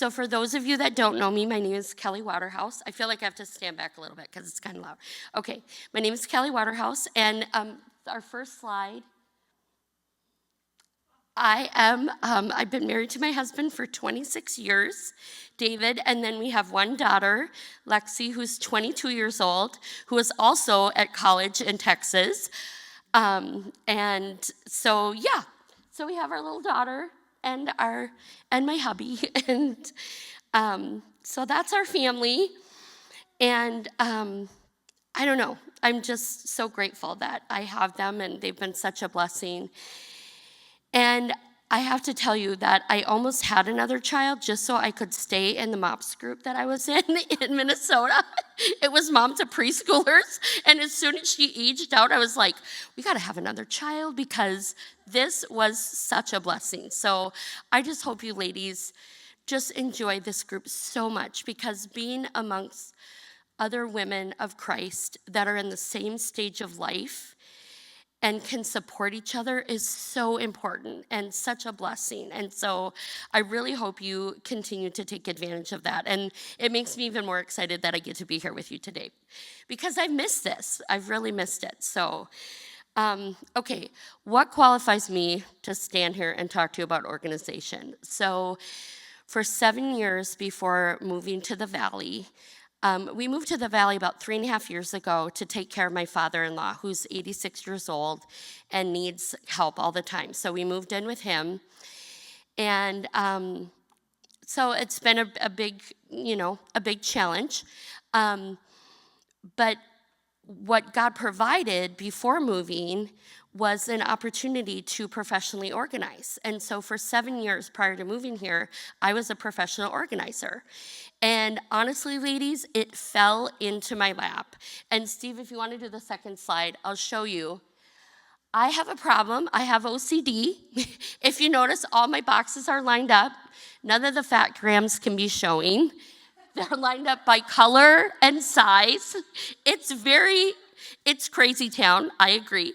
So for those of you that don't know me, my name is Kelly Waterhouse. I feel like I have to stand back a little bit because it's kind of loud. Okay, my name is Kelly Waterhouse, and our first slide. I've been married to my husband for 26 years, David, and then we have one daughter, Lexi, who's 22 years old, who is also at college in Texas. And so we have our little daughter and my hubby, and so that's our family. And I don't know, I'm just so grateful that I have them, and they've been such a blessing. And I have to tell you that I almost had another child just so I could stay in the MOPS group that I was in Minnesota. It was mom to preschoolers. And as soon as she aged out, I was like, we got to have another child because this was such a blessing. So I just hope you ladies just enjoy this group so much, because being amongst other women of Christ that are in the same stage of life and can support each other is so important and such a blessing. And so I really hope you continue to take advantage of that. And it makes me even more excited that I get to be here with you today, because I've missed this. I've really missed it. So, okay, what qualifies me to stand here and talk to you about organization? So for 7 years before moving to the Valley, we moved to the Valley about 3.5 years ago to take care of my father-in-law, who's 86 years old and needs help all the time. So we moved in with him. And so it's been a big challenge. But what God provided before moving was an opportunity to professionally organize. And so for 7 years prior to moving here, I was a professional organizer. And honestly, ladies, it fell into my lap. And Steve, if you want to do the second slide, I'll show you. I have a problem. I have OCD. If you notice, all my boxes are lined up. None of the fat grams can be showing. They're lined up by color and size. It's crazy town, I agree.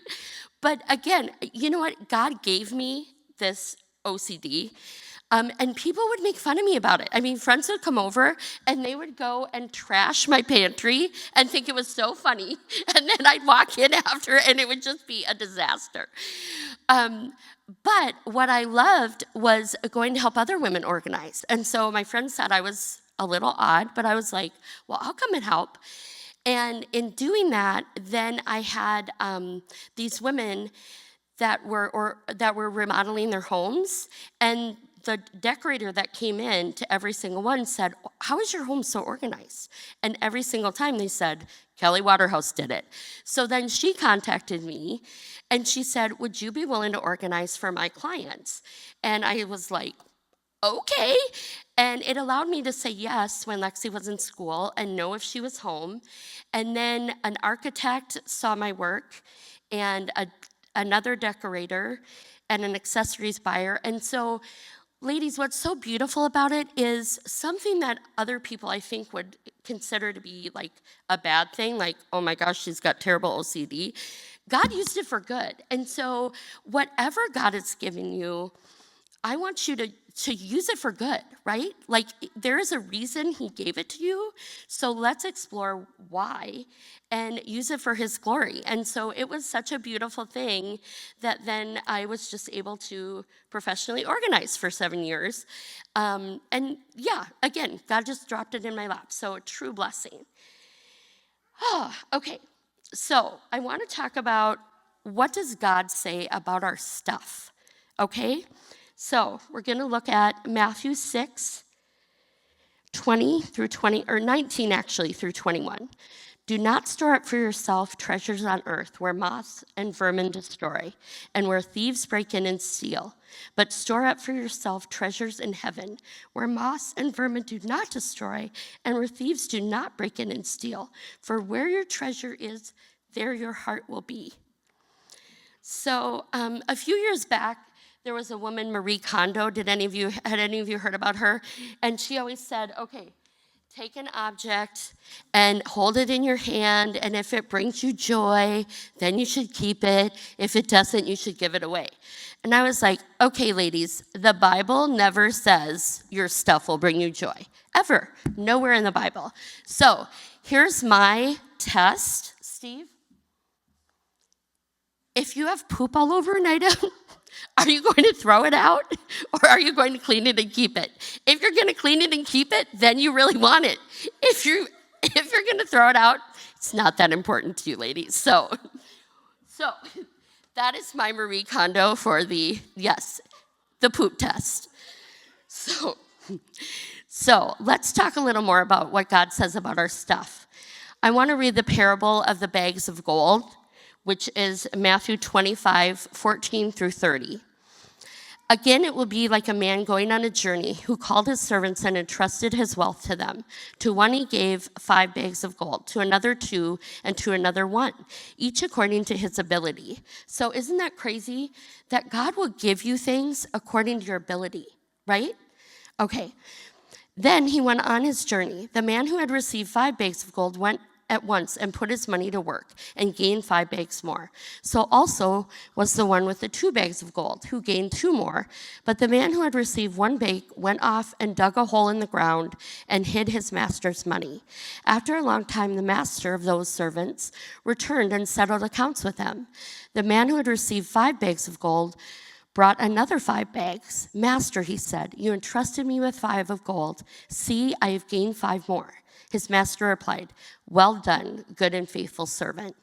But again, you know what? God gave me this OCD. And people would make fun of me about it. I mean, friends would come over and they would go and trash my pantry and think it was so funny. And then I'd walk in after and it would just be a disaster. But what I loved was going to help other women organize. And so my friend said I was a little odd, but I was like, well, I'll come and help. And in doing that, then I had these women that were remodeling their homes, and the decorator that came in to every single one said, how is your home so organized? And every single time they said, Kelly Waterhouse did it. So then she contacted me and she said, would you be willing to organize for my clients? And I was like, okay. And it allowed me to say yes when Lexi was in school and know if she was home. And then an architect saw my work, and another decorator, and an accessories buyer. And so, ladies, what's so beautiful about it is something that other people, I think, would consider to be like a bad thing, like, oh my gosh, she's got terrible OCD. God used it for good. And so whatever God has given you, I want you to use it for good, right? Like, there is a reason he gave it to you, so let's explore why and use it for his glory. And so it was such a beautiful thing that then I was just able to professionally organize for 7 years. And yeah, again, God just dropped it in my lap, so a true blessing. Okay, so I want to talk about, what does God say about our stuff, okay? So we're going to look at Matthew 6, 20 through 20, or 19 actually, through 21. Do not store up for yourself treasures on earth where moths and vermin destroy, and where thieves break in and steal. But store up for yourself treasures in heaven, where moths and vermin do not destroy, and where thieves do not break in and steal. For where your treasure is, there your heart will be. So a few years back, there was a woman, Marie Kondo. Had any of you heard about her? And she always said, okay, take an object and hold it in your hand, and if it brings you joy, then you should keep it. If it doesn't, you should give it away. And I was like, okay, ladies, the Bible never says your stuff will bring you joy, ever. Nowhere in the Bible. So here's my test, Steve. If you have poop all over an item, are you going to throw it out, or are you going to clean it and keep it? If you're going to clean it and keep it, then you really want it. If you're going to throw it out, it's not that important to you, ladies. So that is my Marie Kondo for the poop test. So let's talk a little more about what God says about our stuff. I want to read the parable of the bags of gold, which is Matthew 25:14-30. Again, it will be like a man going on a journey who called his servants and entrusted his wealth to them. To one he gave 5 bags of gold, to another 2, and to another 1, each according to his ability. So isn't that crazy that God will give you things according to your ability, right? Okay. Then he went on his journey. The man who had received 5 bags of gold went at once and put his money to work and gained 5 bags more. So also was the one with the 2 bags of gold, who gained 2 more. But the man who had received 1 bag went off and dug a hole in the ground and hid his master's money. After a long time, the master of those servants returned and settled accounts with them. The man who had received 5 bags of gold brought another 5 bags. Master, he said, you entrusted me with 5 of gold. See, I have gained 5 more. His master replied, well done, good and faithful servant.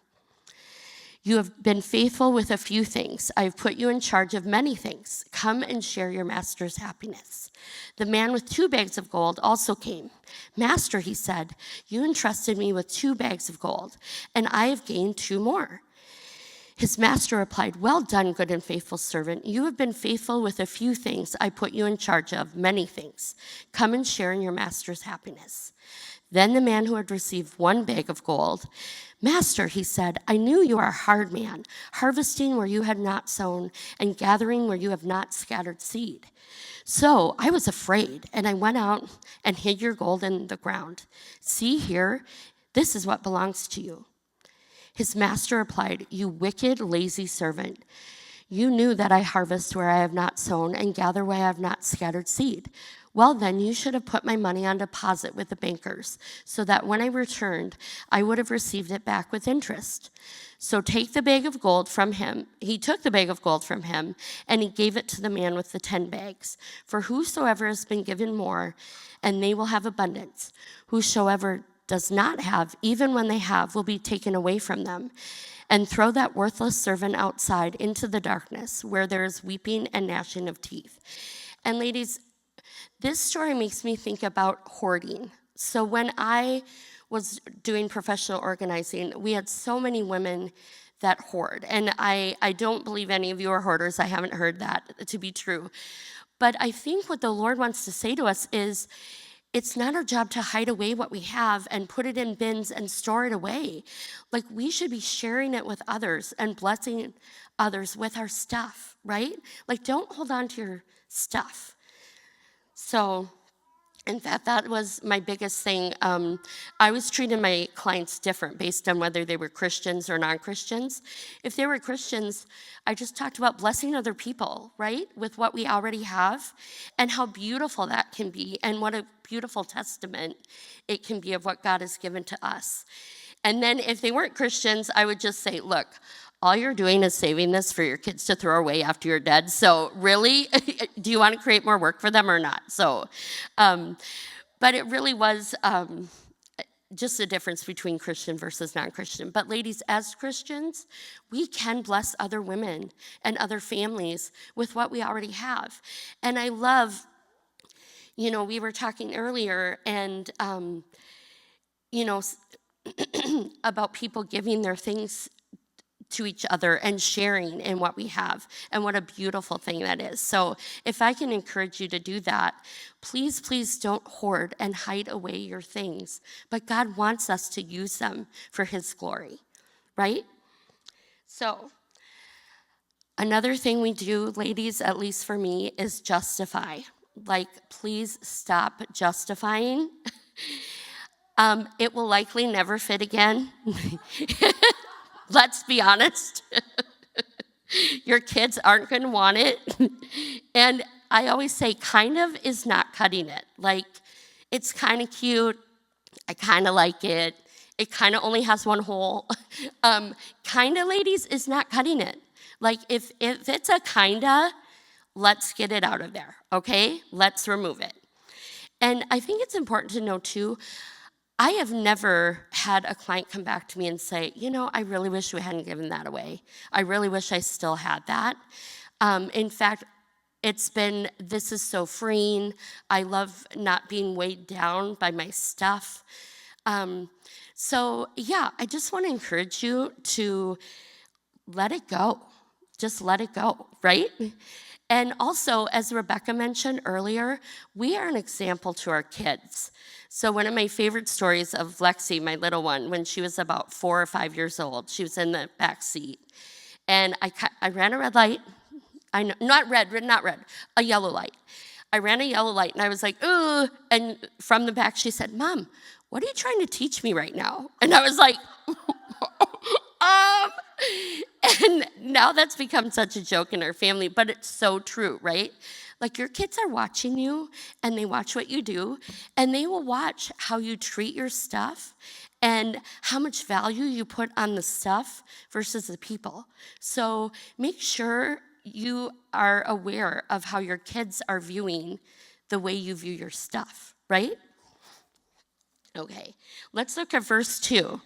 You have been faithful with a few things. I have put you in charge of many things. Come and share your master's happiness. The man with 2 bags of gold also came. Master, he said, you entrusted me with 2 bags of gold, and I have gained 2 more. His master replied, well done, good and faithful servant. You have been faithful with a few things. I put you in charge of many things. Come and share in your master's happiness. Then the man who had received 1 bag of gold, Master, he said, I knew you are a hard man, harvesting where you had not sown and gathering where you have not scattered seed. So I was afraid, and I went out and hid your gold in the ground. See here, this is what belongs to you. His master replied, you wicked, lazy servant. You knew that I harvest where I have not sown and gather where I have not scattered seed. Well, then you should have put my money on deposit with the bankers, so that when I returned, I would have received it back with interest. So take the bag of gold from him. He took the bag of gold from him, and he gave it to the man with the 10 bags. For whosoever has been given more, and they will have abundance. Whosoever does not have, even when they have, will be taken away from them. And throw that worthless servant outside into the darkness, where there is weeping and gnashing of teeth. And ladies, this story makes me think about hoarding. So when I was doing professional organizing, we had so many women that hoard. And I don't believe any of you are hoarders. I haven't heard that to be true. But I think what the Lord wants to say to us is, it's not our job to hide away what we have and put it in bins and store it away. Like, we should be sharing it with others and blessing others with our stuff, right? Like, don't hold on to your stuff. So, in fact, that was my biggest thing. I was treating my clients different based on whether they were Christians or non-Christians. If they were Christians, I just talked about blessing other people, right, with what we already have, and how beautiful that can be, and what a beautiful testament it can be of what God has given to us. And then if they weren't Christians, I would just say, look, all you're doing is saving this for your kids to throw away after you're dead. So really, do you want to create more work for them or not? So, but it really was just the difference between Christian versus non-Christian. But ladies, as Christians, we can bless other women and other families with what we already have. And I love, we were talking earlier and, about people giving their things to each other and sharing in what we have, and what a beautiful thing that is. So if I can encourage you to do that, please don't hoard and hide away your things, but God wants us to use them for his glory, right? So another thing we do, ladies, at least for me, is justify. Like, please stop justifying It will likely never fit again. Let's be honest. Your kids aren't going to want it. And I always say, kind of is not cutting it. Like, it's kind of cute. I kind of like it. It kind of only has one hole. Kind of, ladies, is not cutting it. Like, if it's a kinda, let's get it out of there, okay? Let's remove it. And I think it's important to know, too, I have never had a client come back to me and say, I really wish we hadn't given that away. I really wish I still had that. In fact, this is so freeing. I love not being weighed down by my stuff. So yeah, I just want to encourage you to let it go. Just let it go, right? And also, as Rebecca mentioned earlier, we are an example to our kids. So one of my favorite stories of Lexi, my little one, when she was about 4 or 5 years old, she was in the back seat. And I ran a red light. Not red, a yellow light. I ran a yellow light, and I was like, ooh. And from the back, she said, Mom, what are you trying to teach me right now? And I was like, and now that's become such a joke in our family, but it's so true, right? Like, your kids are watching you, and they watch what you do, and they will watch how you treat your stuff and how much value you put on the stuff versus the people. So make sure you are aware of how your kids are viewing the way you view your stuff, right? Okay, let's look at verse 2.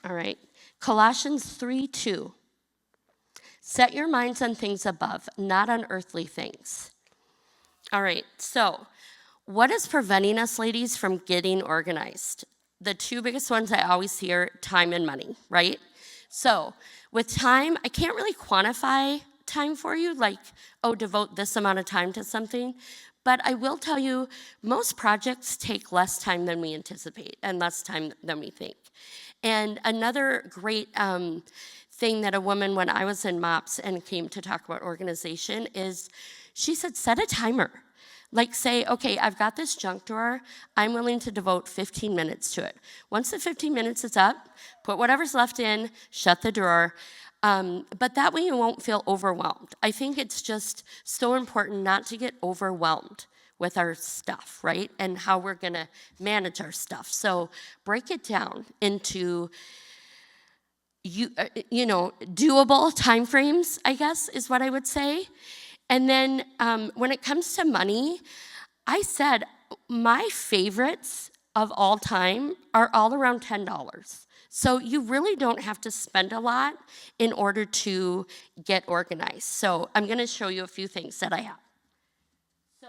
All right, Colossians 3:2. Set your minds on things above, not on earthly things. All right, so what is preventing us, ladies, from getting organized? The two biggest ones I always hear, time and money, right? So with time, I can't really quantify time for you, like, devote this amount of time to something. But I will tell you, most projects take less time than we anticipate and less time than we think. And another great thing that a woman, when I was in MOPS and came to talk about organization, is she said, set a timer. Like, say, okay, I've got this junk drawer. I'm willing to devote 15 minutes to it. Once the 15 minutes is up, put whatever's left in, shut the drawer. But that way you won't feel overwhelmed. I think it's just so important not to get overwhelmed with our stuff, right? And how we're gonna manage our stuff. So break it down into doable timeframes, I guess, is what I would say. And then when it comes to money, I said my favorites of all time are all around $10. So you really don't have to spend a lot in order to get organized. So I'm going to show you a few things that I have. So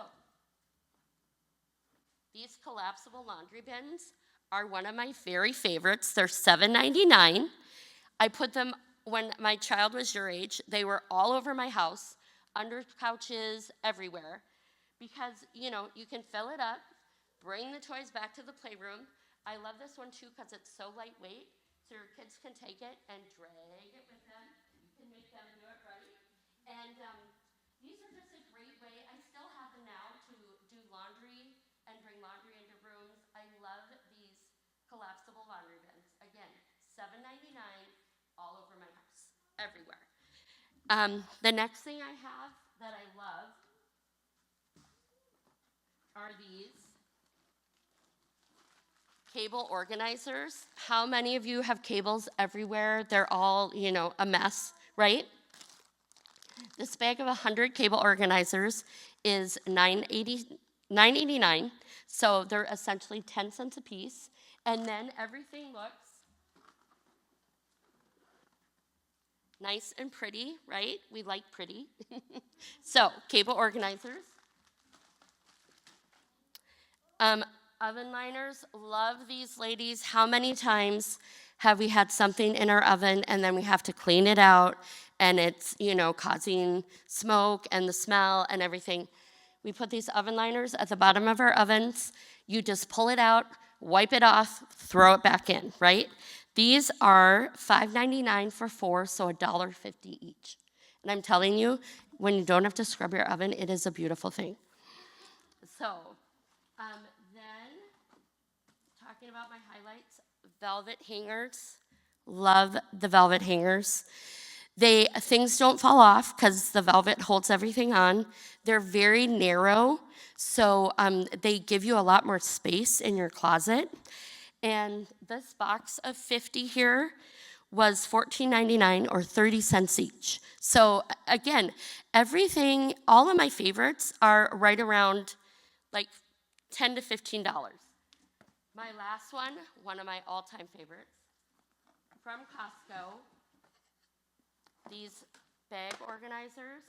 these collapsible laundry bins are one of my very favorites. They're $7.99. I put them when my child was your age. They were all over my house, under couches, everywhere. Because, you can fill it up, bring the toys back to the playroom. I love this one, too, because it's so lightweight, so your kids can take it and drag it with them. You can make them do it right. And these are just a great way. I still have them now to do laundry and bring laundry into rooms. I love these collapsible laundry bins. Again, $7.99, all over my house, everywhere. The next thing I have that I love are these cable organizers. How many of you have cables everywhere? They're all, a mess, right? This bag of 100 cable organizers is $9.89, so they're essentially 10 cents a piece. And then everything looks nice and pretty, right? We like pretty. So, cable organizers. Oven liners, love these, ladies. How many times have we had something in our oven and then we have to clean it out and it's, causing smoke and the smell and everything? We put these oven liners at the bottom of our ovens. You just pull it out, wipe it off, throw it back in, right? These are $5.99 for 4, so $1.50 each. And I'm telling you, when you don't have to scrub your oven, it is a beautiful thing. So Then, talking about my highlights, velvet hangers. Love the velvet hangers. Things don't fall off because the velvet holds everything on. They're very narrow, so they give you a lot more space in your closet. And this box of 50 here was $14.99 or 30 cents each. So again, everything, all of my favorites are right around like $10 to $15. My last one of my all-time favorites, from Costco, these bag organizers.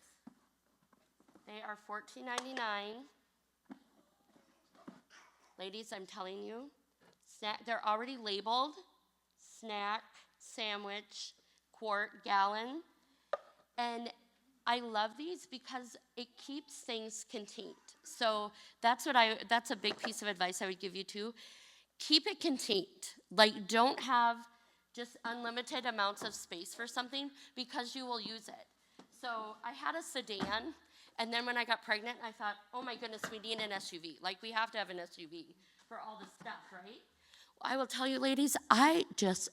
They are $14.99. Ladies, I'm telling you, they're already labeled snack, sandwich, quart, gallon. And I love these because it keeps things contained. So that's a big piece of advice I would give you too. Keep it contained. Like, don't have just unlimited amounts of space for something because you will use it. So I had a sedan, and then when I got pregnant, I thought, oh my goodness, we need an SUV. Like, we have to have an SUV for all this stuff, right? Well, I will tell you, ladies, I just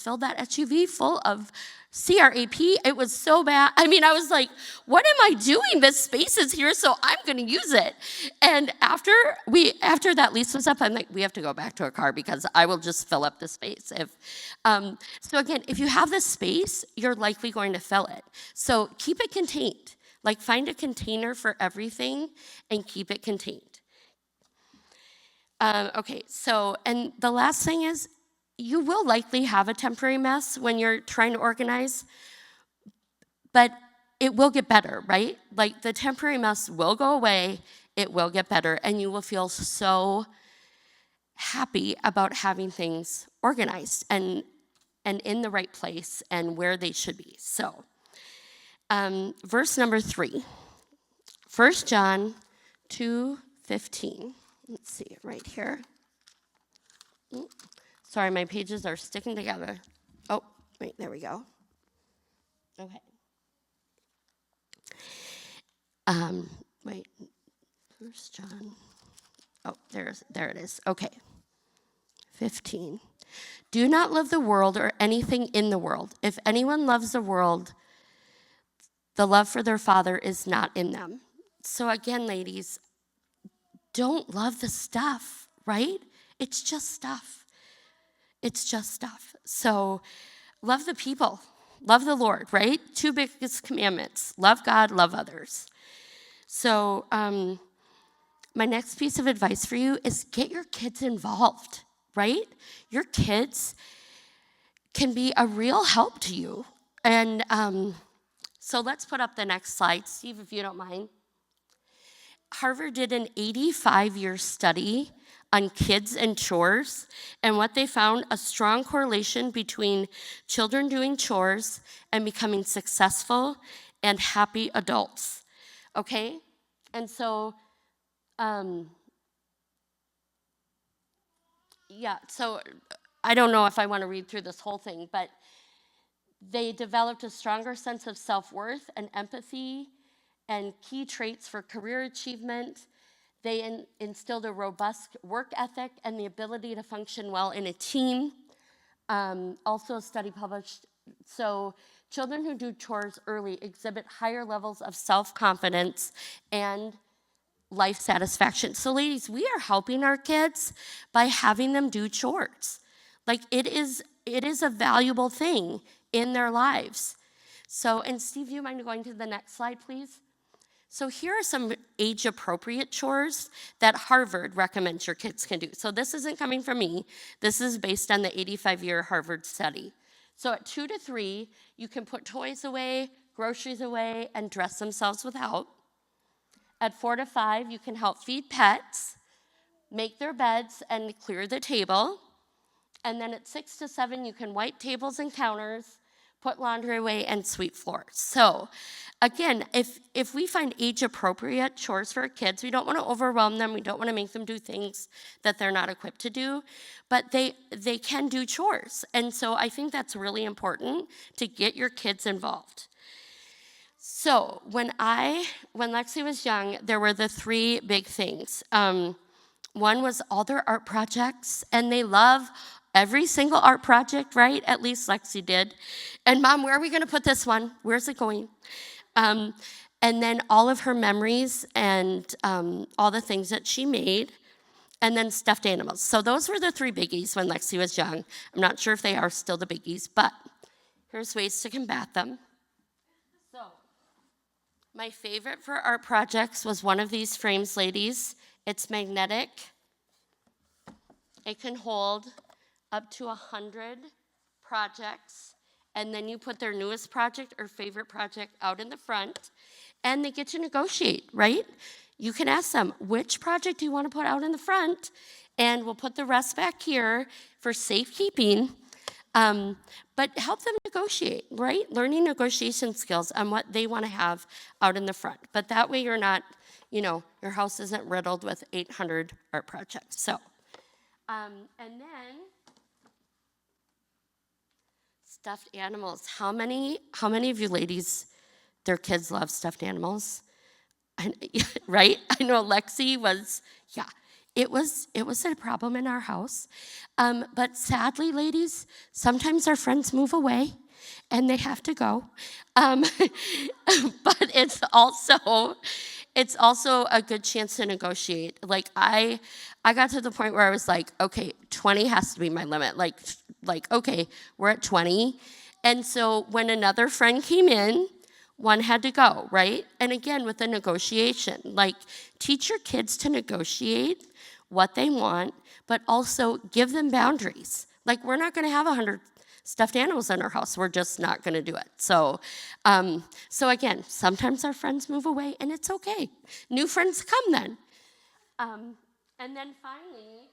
filled that SUV full of CRAP. It was so bad. I mean, I was like, what am I doing? This space is here, so I'm going to use it. And after that lease was up, I'm like, we have to go back to a car because I will just fill up the space. So again, if you have the space, you're likely going to fill it. So keep it contained. Like, find a container for everything and keep it contained. Okay, so, and the last thing is, you will likely have a temporary mess when you're trying to organize, but it will get better, right? Like, the temporary mess will go away, it will get better, and you will feel so happy about having things organized and in the right place and where they should be. So, verse number 3, 1 John 2:15. Let's see it right here. Sorry, my pages are sticking together. Oh, wait, there we go. Okay. Wait, 1 John. Oh, there it is. Okay. 15. Do not love the world or anything in the world. If anyone loves the world, the love for their Father is not in them. So again, ladies, don't love the stuff, right? It's just stuff. It's just stuff. So love the people, love the Lord, right? 2 biggest commandments: love God, love others. So my next piece of advice for you is get your kids involved, right? Your kids can be a real help to you. And so let's put up the next slide, Steve, if you don't mind. Harvard did an 85-year study on kids and chores, and what they found, a strong correlation between children doing chores and becoming successful and happy adults, okay? And so, so I don't know if I want to read through this whole thing, but they developed a stronger sense of self-worth and empathy and key traits for career achievement. They instilled a robust work ethic and the ability to function well in a team. Also a study published, so children who do chores early exhibit higher levels of self-confidence and life satisfaction. So ladies, we are helping our kids by having them do chores. Like, it is a valuable thing in their lives. So, and Steve, do you mind going to the next slide, please? So here are some age-appropriate chores that Harvard recommends your kids can do. So this isn't coming from me. This is based on the 85-year Harvard study. So at 2 to 3, you can put toys away, groceries away, and dress themselves with help. At 4 to 5, you can help feed pets, make their beds, and clear the table. And then at 6 to 7, you can wipe tables and counters, put laundry away, and sweep floors. So again, if we find age-appropriate chores for our kids, we don't want to overwhelm them. We don't want to make them do things that they're not equipped to do, but they can do chores. And so I think that's really important to get your kids involved. So when Lexi was young, there were the three big things. One was all their art projects, and they love every single art project, right? At least Lexi did. And Mom, where are we going to put this one? Where's it going? And then all of her memories and all the things that she made, and then stuffed animals. So those were the three biggies when Lexi was young. I'm not sure if they are still the biggies, but here's ways to combat them. So my favorite for art projects was one of these frames, ladies. It's magnetic. It can hold up to 100 projects, and then you put their newest project or favorite project out in the front, and they get to negotiate, right? You can ask them, which project do you want to put out in the front? And we'll put the rest back here for safekeeping. But help them negotiate, right? Learning negotiation skills on what they want to have out in the front. But that way you're not, your house isn't riddled with 800 art projects. So, and then stuffed animals. How many of you ladies, their kids love stuffed animals? Right? I know Lexi was, it was a problem in our house. But sadly, ladies, sometimes our friends move away and they have to go. But it's also a good chance to negotiate. Like I got to the point where I was like, okay, 20 has to be my limit. Like okay, we're at 20. And so when another friend came in, one had to go, right? And again, with the negotiation, like teach your kids to negotiate what they want, but also give them boundaries. Like we're not gonna have 100 stuffed animals in our house. We're just not gonna do it. So again, sometimes our friends move away and it's okay. New friends come then. And then finally,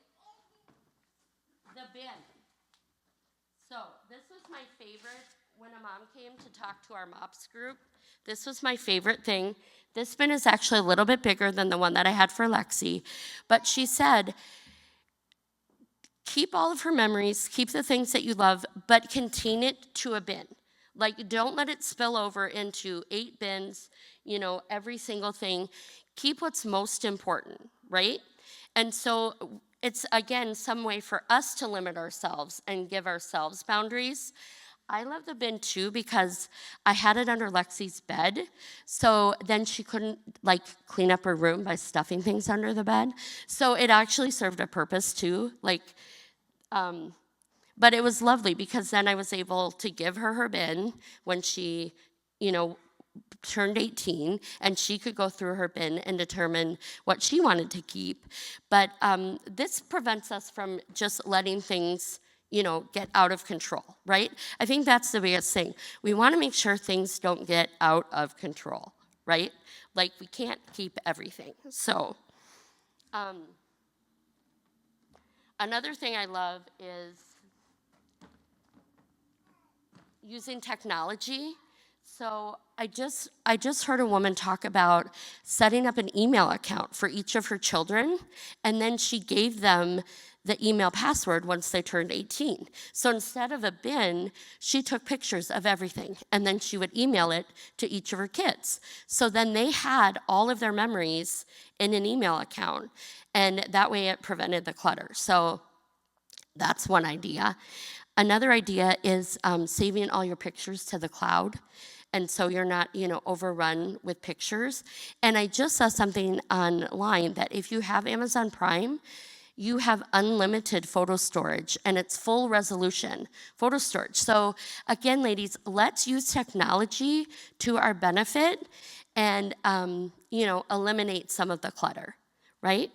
the bin. So this was my favorite when a mom came to talk to our MOPS group. This was my favorite thing. This bin is actually a little bit bigger than the one that I had for Lexi. But she said, keep all of her memories, keep the things that you love, but contain it to a bin. Like, don't let it spill over into 8 bins, every single thing. Keep what's most important, right? And so it's, again, some way for us to limit ourselves and give ourselves boundaries. I love the bin too because I had it under Lexi's bed, so then she couldn't clean up her room by stuffing things under the bed. So it actually served a purpose too, but it was lovely because then I was able to give her bin when she, turned 18, and she could go through her bin and determine what she wanted to keep. But this prevents us from just letting things get out of control, right? I think that's the biggest thing. We want to make sure things don't get out of control, right? Like we can't keep everything. So another thing I love is using technology. So I just heard a woman talk about setting up an email account for each of her children, and then she gave them the email password once they turned 18. So instead of a bin, she took pictures of everything, and then she would email it to each of her kids. So then they had all of their memories in an email account, and that way it prevented the clutter. So that's one idea. Another idea is saving all your pictures to the cloud. And so you're not, overrun with pictures. And I just saw something online that if you have Amazon Prime, you have unlimited photo storage, and it's full resolution photo storage. So again, ladies, let's use technology to our benefit and, eliminate some of the clutter, right?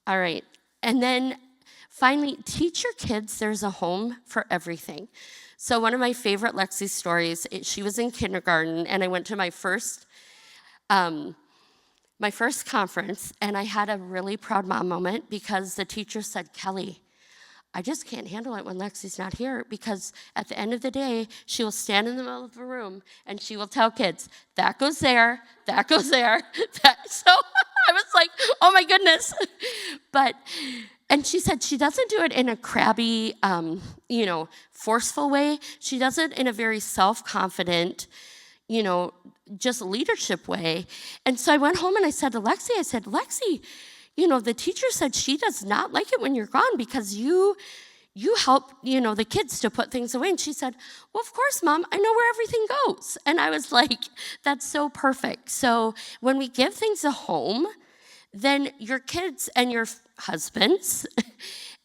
All right, and then finally, teach your kids there's a home for everything. So one of my favorite Lexi stories, she was in kindergarten, and I went to my first conference, and I had a really proud mom moment because the teacher said, Kelly, I just can't handle it when Lexi's not here because at the end of the day, she will stand in the middle of the room and she will tell kids, that goes there, that goes there. So I was like, oh my goodness. And she said she doesn't do it in a crabby, forceful way. She does it in a very self-confident, just leadership way. And so I went home and I said to Lexi, the teacher said she does not like it when you're gone because you help, the kids to put things away. And she said, well, of course, Mom, I know where everything goes. And I was like, that's so perfect. So when we give things a home, then your kids and your husbands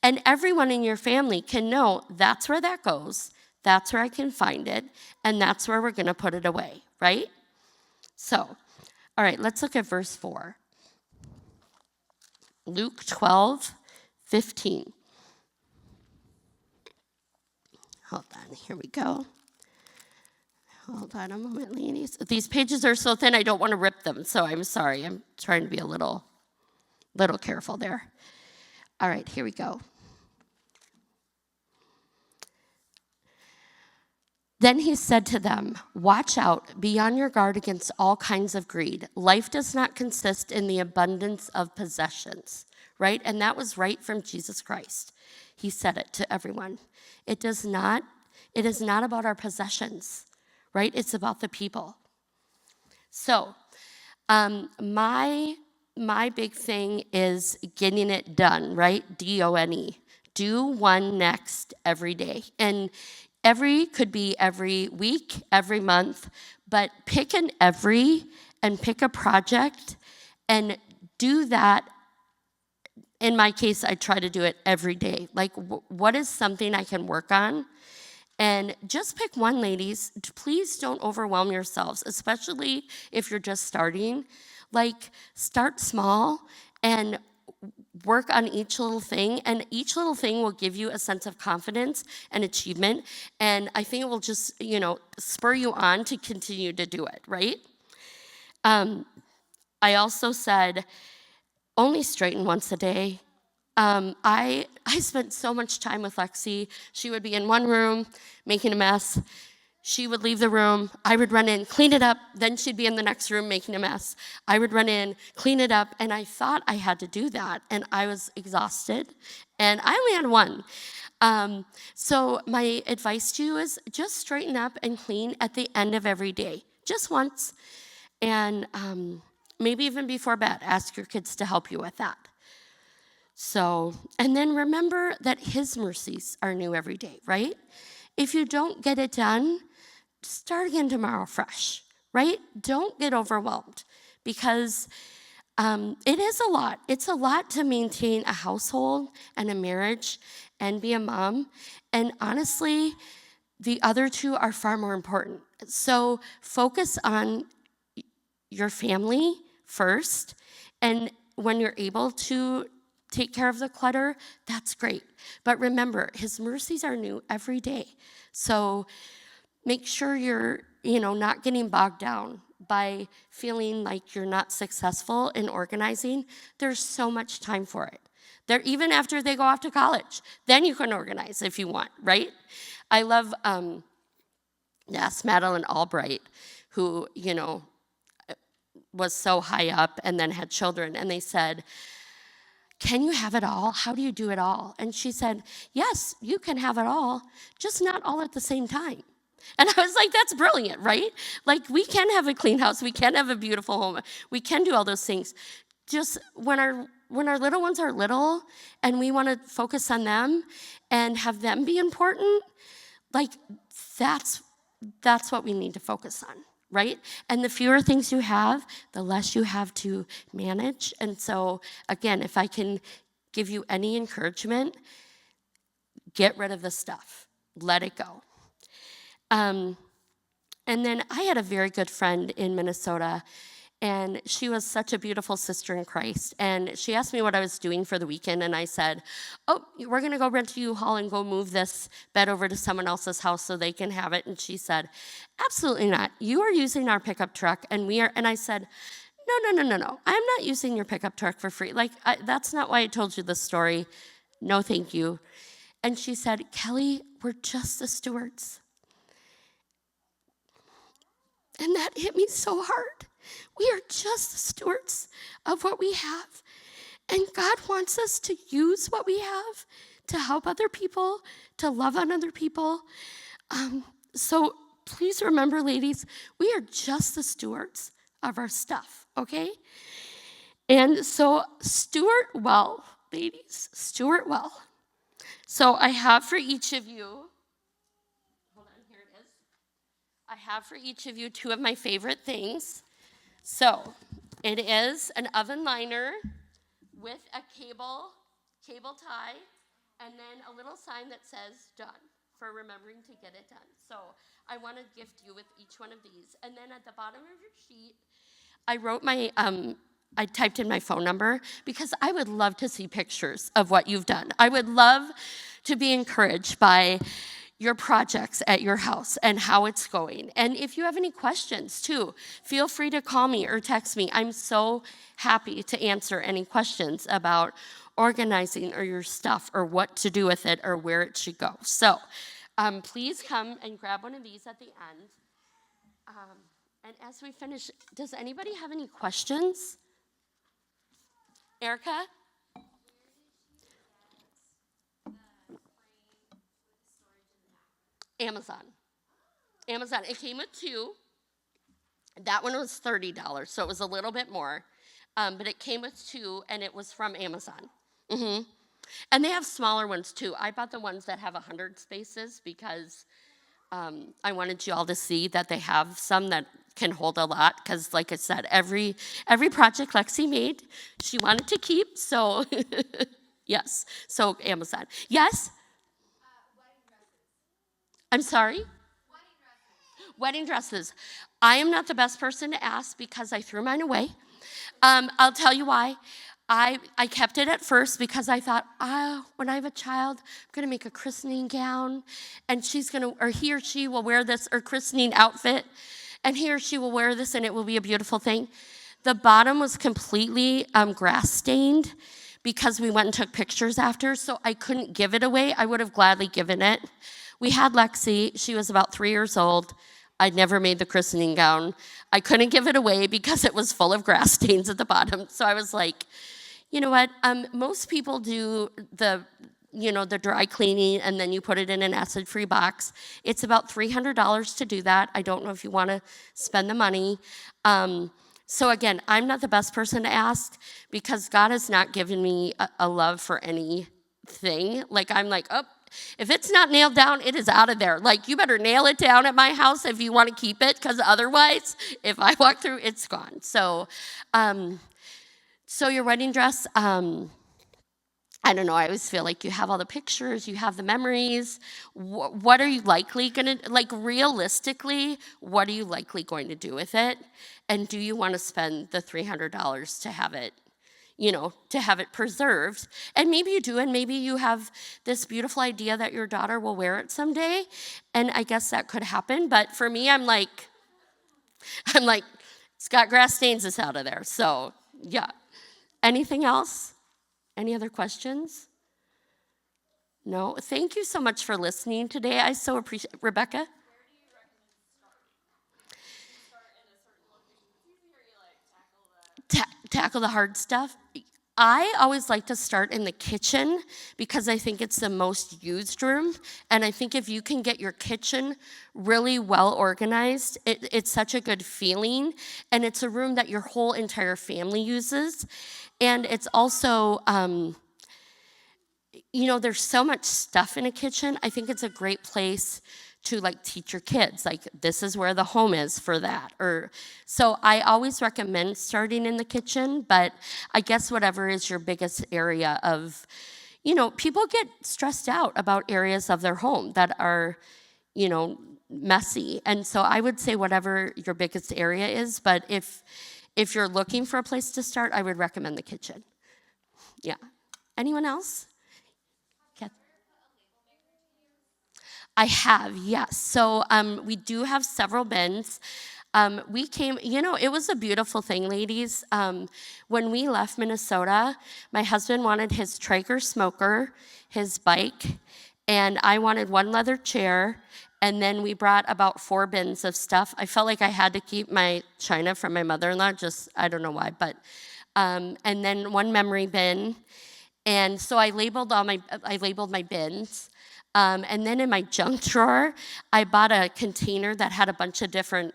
and everyone in your family can know that's where that goes, that's where I can find it, and that's where we're going to put it away, right? So, all right, let's look at verse 4. Luke 12:15. Hold on, here we go. Hold on a moment, ladies. These pages are so thin, I don't want to rip them, so I'm sorry. I'm trying to be a little careful there. All right, here we go. Then he said to them, watch out, be on your guard against all kinds of greed. Life does not consist in the abundance of possessions, right? And that was right from Jesus Christ. He said it to everyone. It is not about our possessions, right? It's about the people. So, my big thing is getting it done, right? DONE. Do one next every day. And could be every week, every month, but pick an every and pick a project and do that. In my case, I try to do it every day. Like, what is something I can work on? And just pick one, ladies. Please don't overwhelm yourselves, especially if you're just starting. Like, start small and work on each little thing, and each little thing will give you a sense of confidence and achievement, and I think it will just, spur you on to continue to do it, right? I also said, only straighten once a day. I spent so much time with Lexi. She would be in one room making a mess. She would leave the room, I would run in, clean it up, then she'd be in the next room making a mess. I would run in, clean it up, and I thought I had to do that, and I was exhausted, and I only had one. So my advice to you is just straighten up and clean at the end of every day, just once, and maybe even before bed, ask your kids to help you with that. So, and then remember that his mercies are new every day, right? If you don't get it done, start again tomorrow fresh, right? Don't get overwhelmed because it is a lot. It's a lot to maintain a household and a marriage and be a mom. And honestly, the other two are far more important. So focus on your family first. And when you're able to take care of the clutter, that's great. But remember, his mercies are new every day. So make sure you're, not getting bogged down by feeling like you're not successful in organizing. There's so much time for it. Even after they go off to college, then you can organize if you want, right? I love, Madeleine Albright, who, was so high up and then had children, and they said, can you have it all? How do you do it all? And she said, yes, you can have it all, just not all at the same time. And I was like, that's brilliant, right? Like, we can have a clean house. We can have a beautiful home. We can do all those things. Just when our little ones are little and we want to focus on them and have them be important, like, that's what we need to focus on, right? And the fewer things you have, the less you have to manage. And so, again, if I can give you any encouragement, get rid of the stuff. Let it go. And then I had a very good friend in Minnesota, and she was such a beautiful sister in Christ. And she asked me what I was doing for the weekend, and I said, oh, we're going to go rent a U-Haul and go move this bed over to someone else's house so they can have it. And she said, absolutely not. You are using our pickup truck, and we are. And I said, no. I'm not using your pickup truck for free. Like, that's not why I told you this story. No, thank you. And she said, Kelly, we're just the stewards. And that hit me so hard. We are just the stewards of what we have. And God wants us to use what we have to help other people, to love on other people. So please remember, ladies, we are just the stewards of our stuff, okay? And so steward well, ladies, steward well. So I have for each of you, hold on, here it is. I have for each of you 2 of my favorite things. So it is an oven liner with a cable tie, and then a little sign that says done for remembering to get it done. So I want to gift you with each one of these. And then at the bottom of your sheet, I wrote I typed in my phone number because I would love to see pictures of what you've done. I would love to be encouraged by your projects at your house and how it's going. And if you have any questions too, feel free to call me or text me. I'm so happy to answer any questions about organizing or your stuff or what to do with it or where it should go. So please come and grab one of these at the end. And as we finish, does anybody have any questions? Erica? Amazon. It came with 2. That one was $30, so it was a little bit more. But it came with 2, and it was from Amazon. And they have smaller ones, too. I bought the ones that have 100 spaces because I wanted you all to see that they have some that can hold a lot. Because, like I said, every project Lexi made, she wanted to keep. So, yes. So, Amazon. Yes? I'm sorry? Wedding dresses. I am not the best person to ask because I threw mine away. I'll tell you why. I kept it at first because I thought, when I have a child, I'm going to make a christening gown, and he or she will wear this, or christening outfit, and he or she will wear this, and it will be a beautiful thing. The bottom was completely grass stained because we went and took pictures after, so I couldn't give it away. I would have gladly given it. We had Lexi. She was about 3 years old. I'd never made the christening gown. I couldn't give it away because it was full of grass stains at the bottom. So I was like, you know what? Most people do the dry cleaning, and then you put it in an acid-free box. It's about $300 to do that. I don't know if you want to spend the money. So again, I'm not the best person to ask because God has not given me a love for anything. Like, I'm like, oh, if it's not nailed down, it is out of there. Like, you better nail it down at my house if you want to keep it, because otherwise, if I walk through, it's gone. So, so your wedding dress, I don't know, I always feel like you have all the pictures, you have the memories. What are you likely going to, like, realistically, what are you likely going to do with it? And do you want to spend the $300 to have it, to have it preserved? And maybe you do, and maybe you have this beautiful idea that your daughter will wear it someday, and I guess that could happen. But for me, I'm like, it's got grass stains, it's out of there. So, yeah. Anything else? Any other questions? No? Thank you so much for listening today. I so appreciate Rebecca? Where do you recommend start in a certain location? It's easier you tackle the hard stuff. I always like to start in the kitchen because I think it's the most used room. And I think if you can get your kitchen really well organized, it's such a good feeling. And it's a room that your whole entire family uses. And it's also, there's so much stuff in a kitchen. I think it's a great place to teach your kids, this is where the home is for that. So I always recommend starting in the kitchen, but I guess whatever is your biggest area of, people get stressed out about areas of their home that are, messy. And so I would say whatever your biggest area is, but if you're looking for a place to start, I would recommend the kitchen. Yeah. Anyone else? I have, yes. So we do have several bins. We came, it was a beautiful thing, ladies. When we left Minnesota, my husband wanted his Traeger smoker, his bike, and I wanted one leather chair. And then we brought about 4 bins of stuff. I felt like I had to keep my china from my mother-in-law, I don't know why, but, and then 1 memory bin. And so I labeled my bins. And then in my junk drawer, I bought a container that had a bunch of different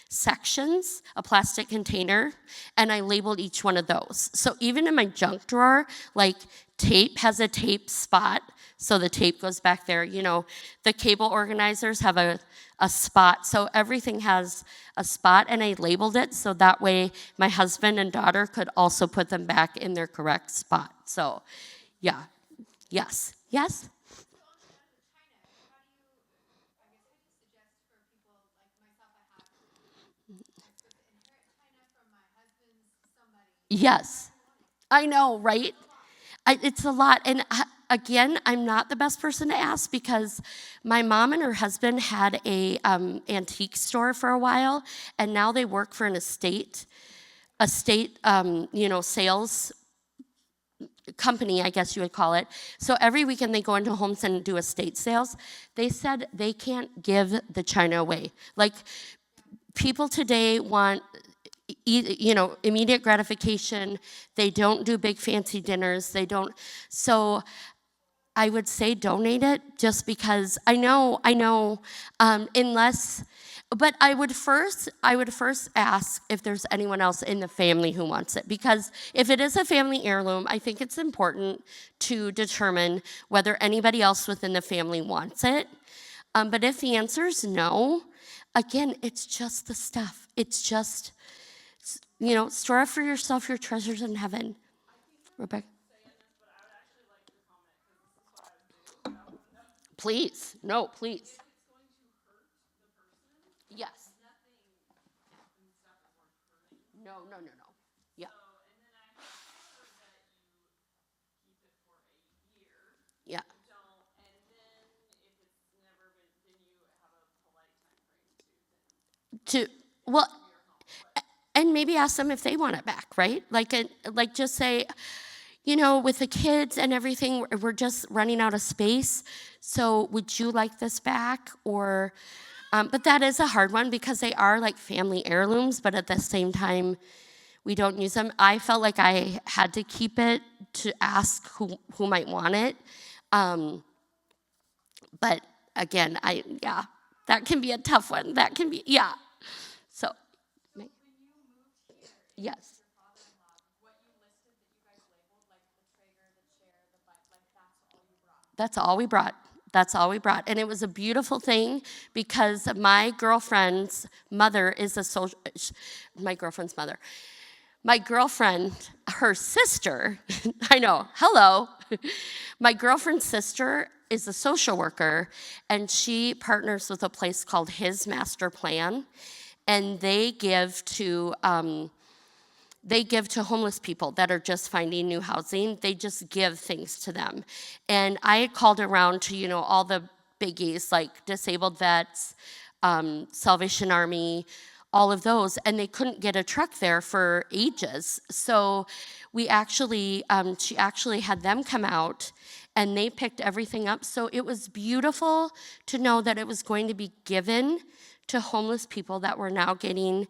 sections, a plastic container, and I labeled each one of those. So even in my junk drawer, like tape has a tape spot, so the tape goes back there. You know, the cable organizers have a spot, so everything has a spot, and I labeled it so that way my husband and daughter could also put them back in their correct spot. So, yeah, yes, yes? Yes, I know, right? It's a lot. And again, I'm not the best person to ask because my mom and her husband had a antique store for a while, and now they work for an estate, sales company, I guess you would call it. So every weekend they go into homes and do estate sales. They said they can't give the china away. Like, people today want immediate gratification. They don't do big fancy dinners. They don't. So I would say donate it, just because I know, unless, but I would first ask if there's anyone else in the family who wants it, because if it is a family heirloom, I think it's important to determine whether anybody else within the family wants it. But if the answer is no, again, it's just the stuff. It's just, store up for yourself your treasures in heaven. Rebecca? Please. No, please. Yes. No, no, no, no. Yeah. Yeah. To well, and maybe ask them if they want it back, right? Like just say, with the kids and everything, we're just running out of space. So would you like this back? Or, but that is a hard one because they are like family heirlooms, but at the same time, we don't use them. I felt like I had to keep it to ask who might want it. But again, that can be a tough one. That can be, yeah. So, yes. That's all we brought. That's all we brought. And it was a beautiful thing because my girlfriend's mother is my girlfriend's mother. My girlfriend, her sister, I know, hello. My girlfriend's sister is a social worker, and she partners with a place called His Master Plan, and they give to homeless people that are just finding new housing. They just give things to them. And I had called around to, all the biggies like Disabled Vets, Salvation Army, all of those, and they couldn't get a truck there for ages. So she actually had them come out, and they picked everything up. So it was beautiful to know that it was going to be given to homeless people that were now getting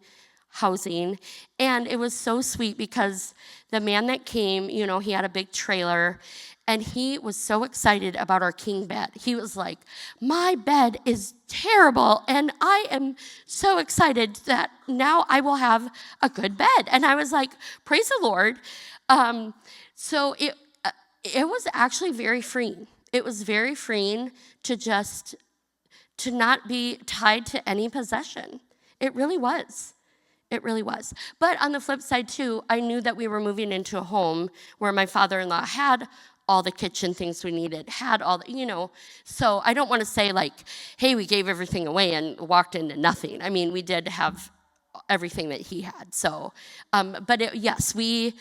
housing. And it was so sweet because the man that came, he had a big trailer, and he was so excited about our king bed. He was like, my bed is terrible, and I am so excited that now I will have a good bed. And I was like, praise the Lord. So it was actually very freeing. It was very freeing to not be tied to any possession. It really was. It really was. But on the flip side, too, I knew that we were moving into a home where my father-in-law had all the kitchen things we needed, had all the, So I don't want to say like, hey, we gave everything away and walked into nothing. I mean, we did have everything that he had. So, but yes, in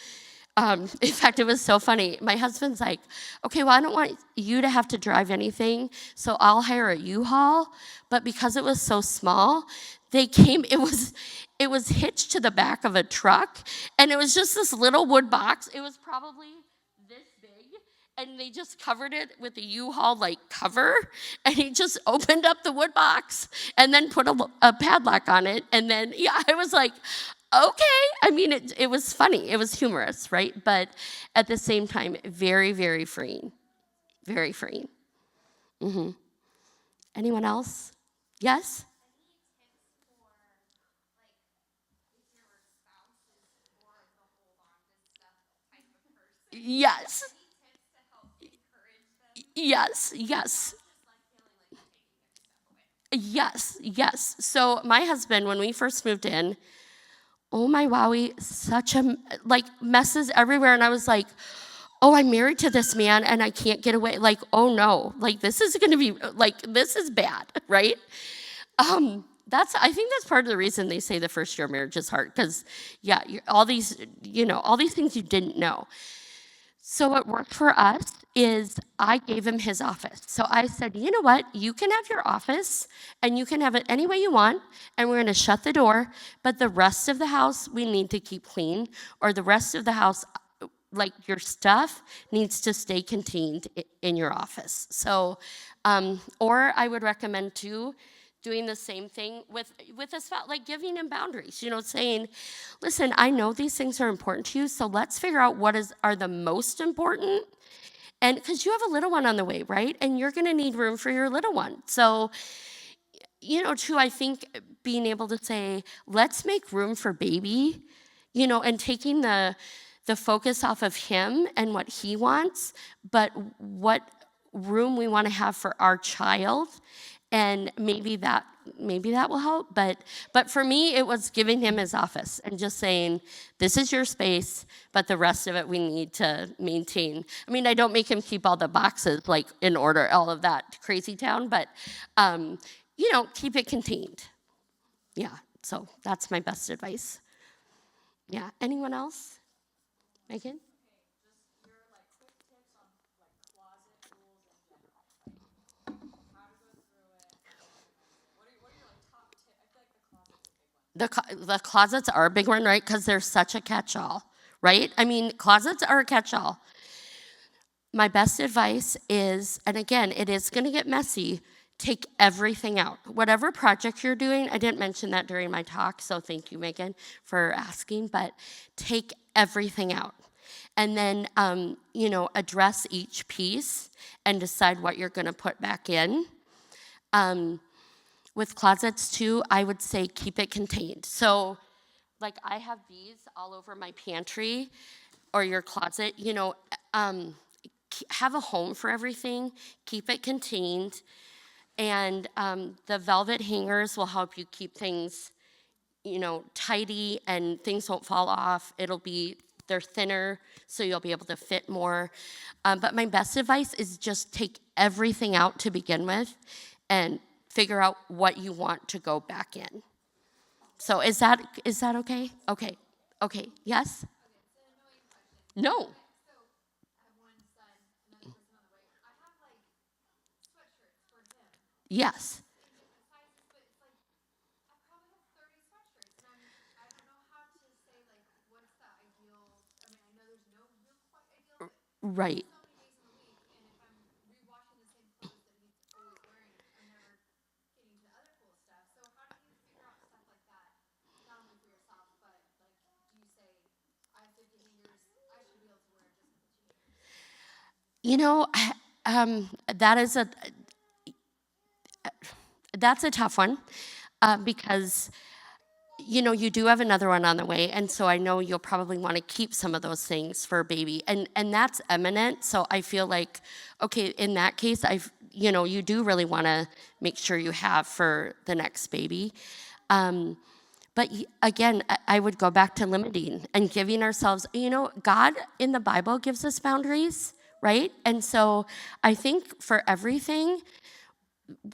fact, it was so funny. My husband's like, okay, well, I don't want you to have to drive anything, so I'll hire a U-Haul. But because it was so small, it was hitched to the back of a truck, and it was just this little wood box. It was probably this big, and they just covered it with a U-Haul like cover, and he just opened up the wood box and then put a padlock on it, and then, I was like, okay. I mean, it was funny. It was humorous, right? But at the same time, very, very freeing. Very freeing. Mm-hmm. Anyone else? Yes? Yes. Yes. Yes. Yes. Yes. So my husband, when we first moved in, oh my wowie, such a like messes everywhere. And I was like, oh, I'm married to this man and I can't get away. Like, oh no, like this is gonna be like this is bad, right? That's I think that's part of the reason they say the first year of marriage is hard because yeah, all these all these things you didn't know. So what worked for us is I gave him his office. So I said, you know what? You can have your office and you can have it any way you want, and we're going to shut the door. But the rest of the house we need to keep clean, or the rest of the house, like your stuff, needs to stay contained in your office. So, or I would recommend too doing the same thing with a spot, like giving him boundaries, saying, listen, I know these things are important to you, so let's figure out what are the most important. And because you have a little one on the way, right? And you're going to need room for your little one. So, too, I think being able to say, let's make room for baby, and taking the focus off of him and what he wants, but what room we want to have for our child, and maybe that will help. But for me, it was giving him his office and just saying, this is your space, but the rest of it we need to maintain. I mean, I don't make him keep all the boxes like in order, all of that crazy town, but keep it contained. Yeah, so that's my best advice. Yeah, anyone else? Megan? The closets are a big one, right? Because they're such a catch-all, right? I mean, closets are a catch-all. My best advice is, and again, it is going to get messy, take everything out. Whatever project you're doing, I didn't mention that during my talk, so thank you, Megan, for asking, but take everything out. And then, address each piece and decide what you're going to put back in. With closets too, I would say keep it contained. So, like I have these all over my pantry or your closet, have a home for everything, keep it contained, and the velvet hangers will help you keep things, tidy and things won't fall off. They're thinner, so you'll be able to fit more. But my best advice is just take everything out to begin with and figure out what you want to go back in. So is that okay? Okay. Okay. Yes? No. Yes. Right. You know, that is that's a tough one because you do have another one on the way, and so I know you'll probably want to keep some of those things for a baby, and that's imminent. So I feel like, okay, in that case, you do really want to make sure you have for the next baby. But again, I would go back to limiting and giving ourselves, God in the Bible gives us boundaries, right? And so I think for everything,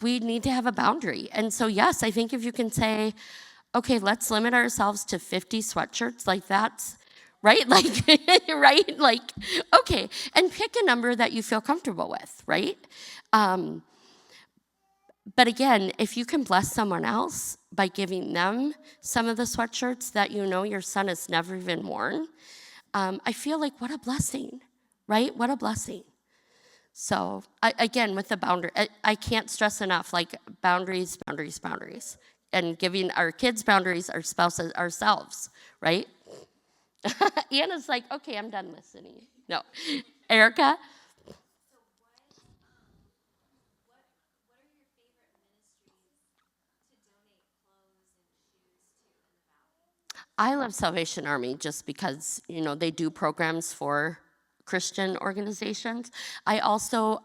we need to have a boundary. And so, yes, I think if you can say, okay, let's limit ourselves to 50 sweatshirts, like that's right, like, right, like, okay, and pick a number that you feel comfortable with, right? But again, if you can bless someone else by giving them some of the sweatshirts that your son has never even worn, I feel like what a blessing, right? What a blessing. So again, with the boundary, I can't stress enough, like boundaries, boundaries, boundaries. And giving our kids boundaries, our spouses, ourselves, right? Anna's like, okay, I'm done listening. No. Erica? I love Salvation Army just because, they do programs for Christian organizations. I also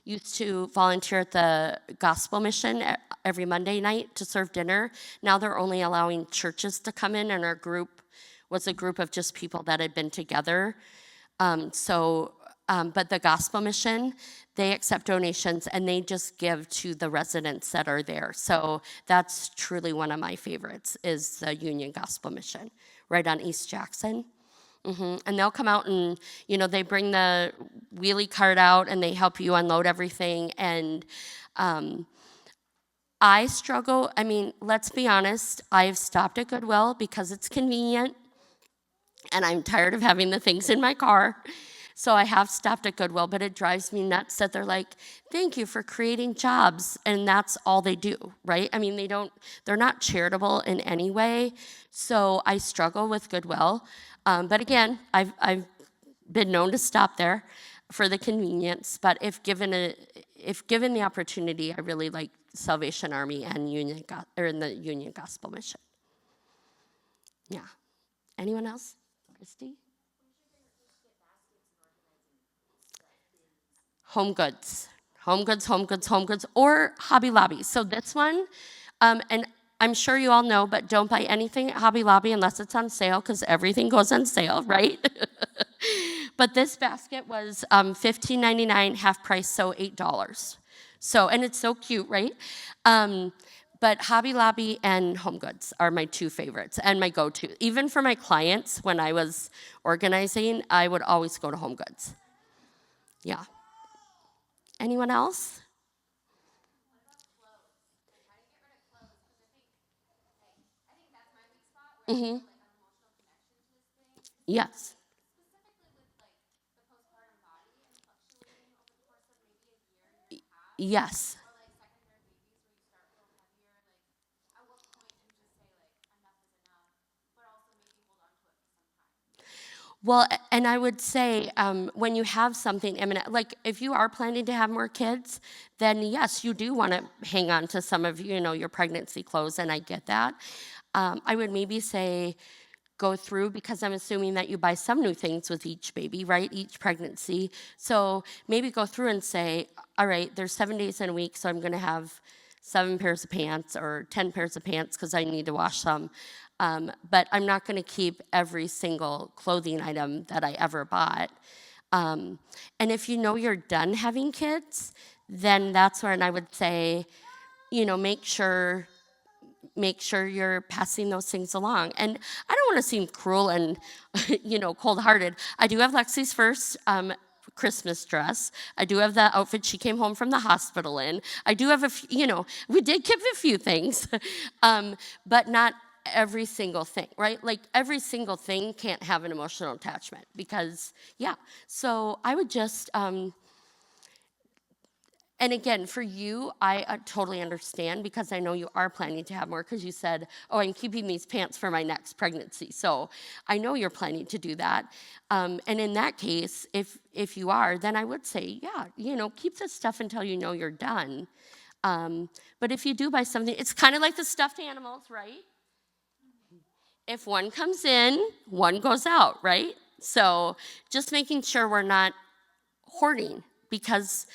used to volunteer at the Gospel Mission every Monday night to serve dinner. Now they're only allowing churches to come in, and our group was a group of just people that had been together. But the Gospel Mission, they accept donations and they just give to the residents that are there. So that's truly one of my favorites, is the Union Gospel Mission, right on East Jackson. And they'll come out and, they bring the wheelie cart out and they help you unload everything. And I struggle. I mean, let's be honest, I've stopped at Goodwill because it's convenient and I'm tired of having the things in my car. So I have stopped at Goodwill, but it drives me nuts that they're like, thank you for creating jobs, and that's all they do, right? I mean, they're not charitable in any way, so I struggle with Goodwill. But again, I've been known to stop there for the convenience, but if given the opportunity, I really like Salvation Army and the Union Gospel Mission. Yeah. Anyone else? Christy? Home Goods, or Hobby Lobby. So this one, and I'm sure you all know, but don't buy anything at Hobby Lobby unless it's on sale, because everything goes on sale, right? But this basket was $15.99, half price, so $8. So, and it's so cute, right? But Hobby Lobby and Home Goods are my two favorites and my go-to. Even for my clients, when I was organizing, I would always go to Home Goods. Yeah. Anyone else? Mm-hmm. Yes. Yes. Well, and I would say when you have something imminent, like if you are planning to have more kids, then yes, you do want to hang on to some of your pregnancy clothes, and I get that. I would maybe say go through, because I'm assuming that you buy some new things with each baby, right? Each pregnancy. So maybe go through and say, all right, there's 7 days in a week, so I'm going to have 7 pairs of pants or 10 pairs of pants because I need to wash some. But I'm not going to keep every single clothing item that I ever bought. And if you know you're done having kids, then that's when I would say, make sure you're passing those things along. And I don't want to seem cruel and, cold-hearted. I do have Lexi's first Christmas dress. I do have the outfit she came home from the hospital in. I do have we did give a few things, but not every single thing, right? Like every single thing can't have an emotional attachment because, yeah. So I would just, and again, for you, I totally understand because I know you are planning to have more because you said, oh, I'm keeping these pants for my next pregnancy. So I know you're planning to do that. And in that case, if you are, then I would say, yeah, keep this stuff until you know you're done. But if you do buy something, it's kind of like the stuffed animals, right? If one comes in, one goes out, right? So just making sure we're not hoarding, because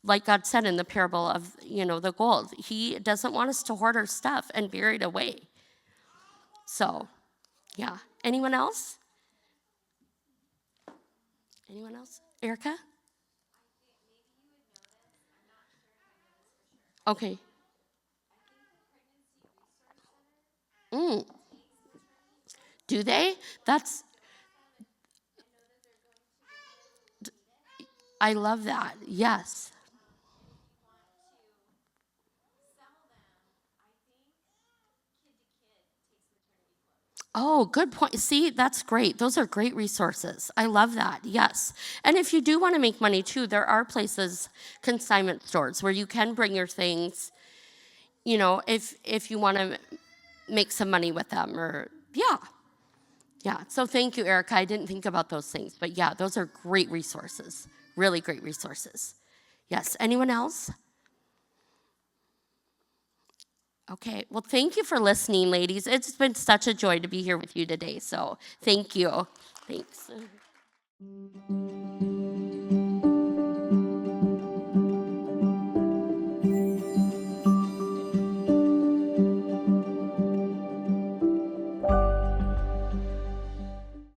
like God said in the parable of, the gold, he doesn't want us to hoard our stuff and bury it away. So, yeah. Anyone else? Anyone else? Erica? Okay. Do they? I love that. Yes. Oh, good point. See, that's great. Those are great resources. I love that. Yes. And if you do want to make money too, there are places, consignment stores, where you can bring your things, if you want to make some money with them, or yeah. Yeah. So thank you, Erica. I didn't think about those things, but yeah, those are great resources. Really great resources. Yes. Anyone else? Okay, well, thank you for listening, ladies. It's been such a joy to be here with you today, so thank you. Thanks.